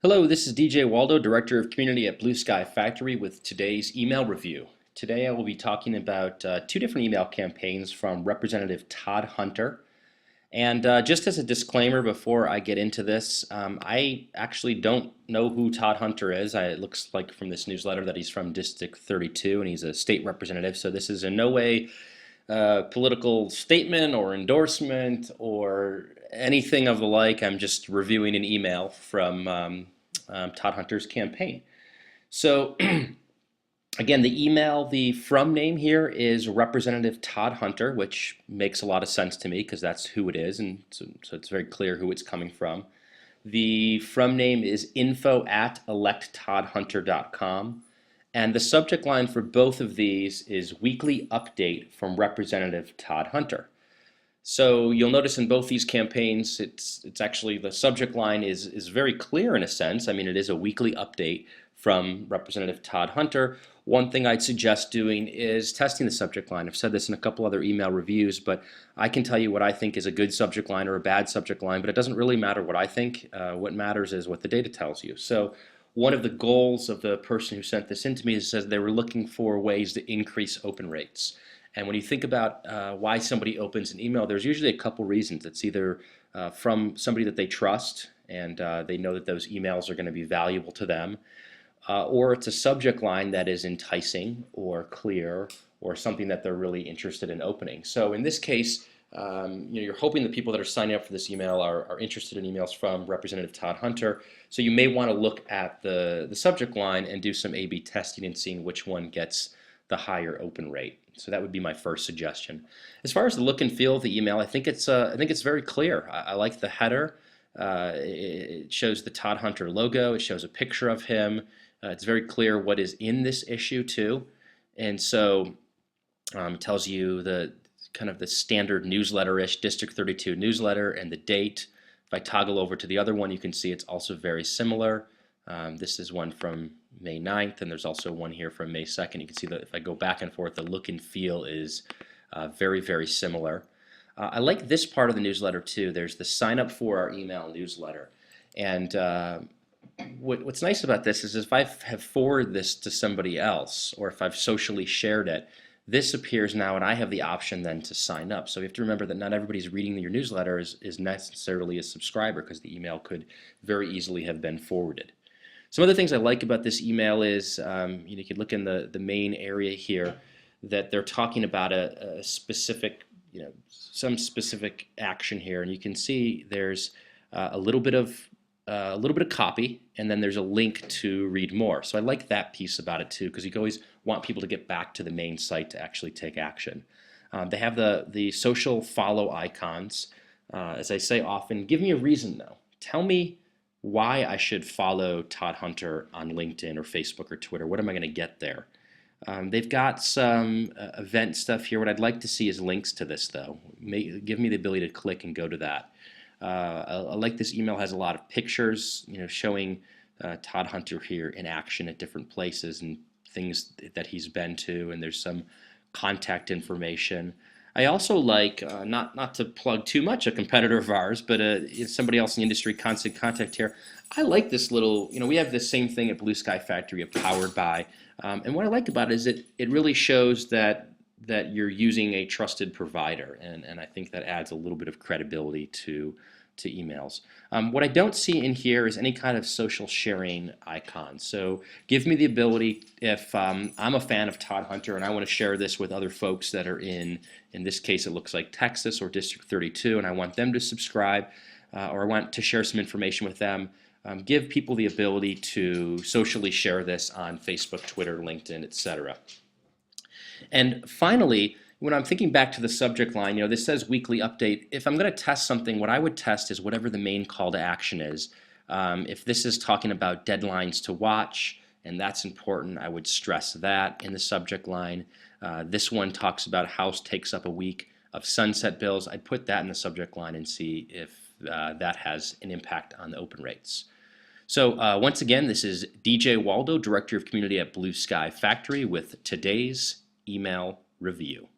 Hello, this is DJ Waldo, Director of Community at Blue Sky Factory with today's email review. Today I will be talking about two different email campaigns from Representative Todd Hunter. And just as a disclaimer before I get into this, I actually don't know who Todd Hunter is. It looks like from this newsletter that he's from District 32 and he's a state representative. So this is in no way political statement or endorsement or anything of the like. I'm just reviewing an email from Todd Hunter's campaign. So again, the from name here is Representative Todd Hunter, which makes a lot of sense to me because that's who it is, and so it's very clear who it's coming from. The from name is info@electtoddhunter.com. And the subject line for both of these is Weekly Update from Representative Todd Hunter. So you'll notice in both these campaigns, it's actually the subject line is very clear in a sense. I mean, it is a weekly update from Representative Todd Hunter. One thing I'd suggest doing is testing the subject line. I've said this in a couple other email reviews, but I can tell you what I think is a good subject line or a bad subject line, but it doesn't really matter what I think. What matters is what the data tells you. So one of the goals of the person who sent this in to me is says they were looking for ways to increase open rates. And when you think about why somebody opens an email, there's usually a couple reasons. It's either from somebody that they trust and they know that those emails are going to be valuable to them, or it's a subject line that is enticing or clear or something that they're really interested in opening. So in this case, you're hoping the people that are signing up for this email are interested in emails from Representative Todd Hunter. So you may want to look at the subject line and do some A/B testing and seeing which one gets the higher open rate. So that would be my first suggestion. As far as the look and feel of the email, I think it's very clear. I like the header. It shows the Todd Hunter logo. It shows a picture of him. It's very clear what is in this issue too, and so it tells you the kind of the standard newsletter-ish District 32 newsletter and the date. If I toggle over to the other one, you can see it's also very similar. This is one from May 9th, and there's also one here from May 2nd. You can see that if I go back and forth, the look and feel is very, very similar. I like this part of the newsletter too. There's the sign up for our email newsletter. And what's nice about this is if I have forwarded this to somebody else or if I've socially shared it, this appears now and I have the option then to sign up. So you have to remember that not everybody's reading your newsletter is necessarily a subscriber because the email could very easily have been forwarded. Some other things I like about this email is you could look in the main area here that they're talking about a specific, some specific action here, and you can see there's a little bit of copy, and then there's a link to read more. So I like that piece about it too, because you always want people to get back to the main site to actually take action. They have the social follow icons. As I say often, give me a reason though. Tell me why I should follow Todd Hunter on LinkedIn or Facebook or Twitter. What am I going to get there? They've got some event stuff here. What I'd like to see is links to this though. Give me the ability to click and go to that. I like this email has a lot of pictures, showing Todd Hunter here in action at different places and things that he's been to, and there's some contact information. I also like, not to plug too much a competitor of ours, but somebody else in the industry, Constant Contact here. I like this little, we have this same thing at Blue Sky Factory, Powered By, and what I like about it is it really shows that you're using a trusted provider, and I think that adds a little bit of credibility to emails. What I don't see in here is any kind of social sharing icon. So give me the ability, if I'm a fan of Todd Hunter and I want to share this with other folks that are in this case it looks like Texas or District 32, and I want them to subscribe or I want to share some information with them, give people the ability to socially share this on Facebook, Twitter, LinkedIn, etc. And finally, when I'm thinking back to the subject line, this says weekly update. If I'm going to test something, what I would test is whatever the main call to action is. If this is talking about deadlines to watch, and that's important, I would stress that in the subject line. This one talks about house takes up a week of sunset bills. I'd put that in the subject line and see if that has an impact on the open rates. So once again, this is DJ Waldo, Director of Community at Blue Sky Factory with today's email review.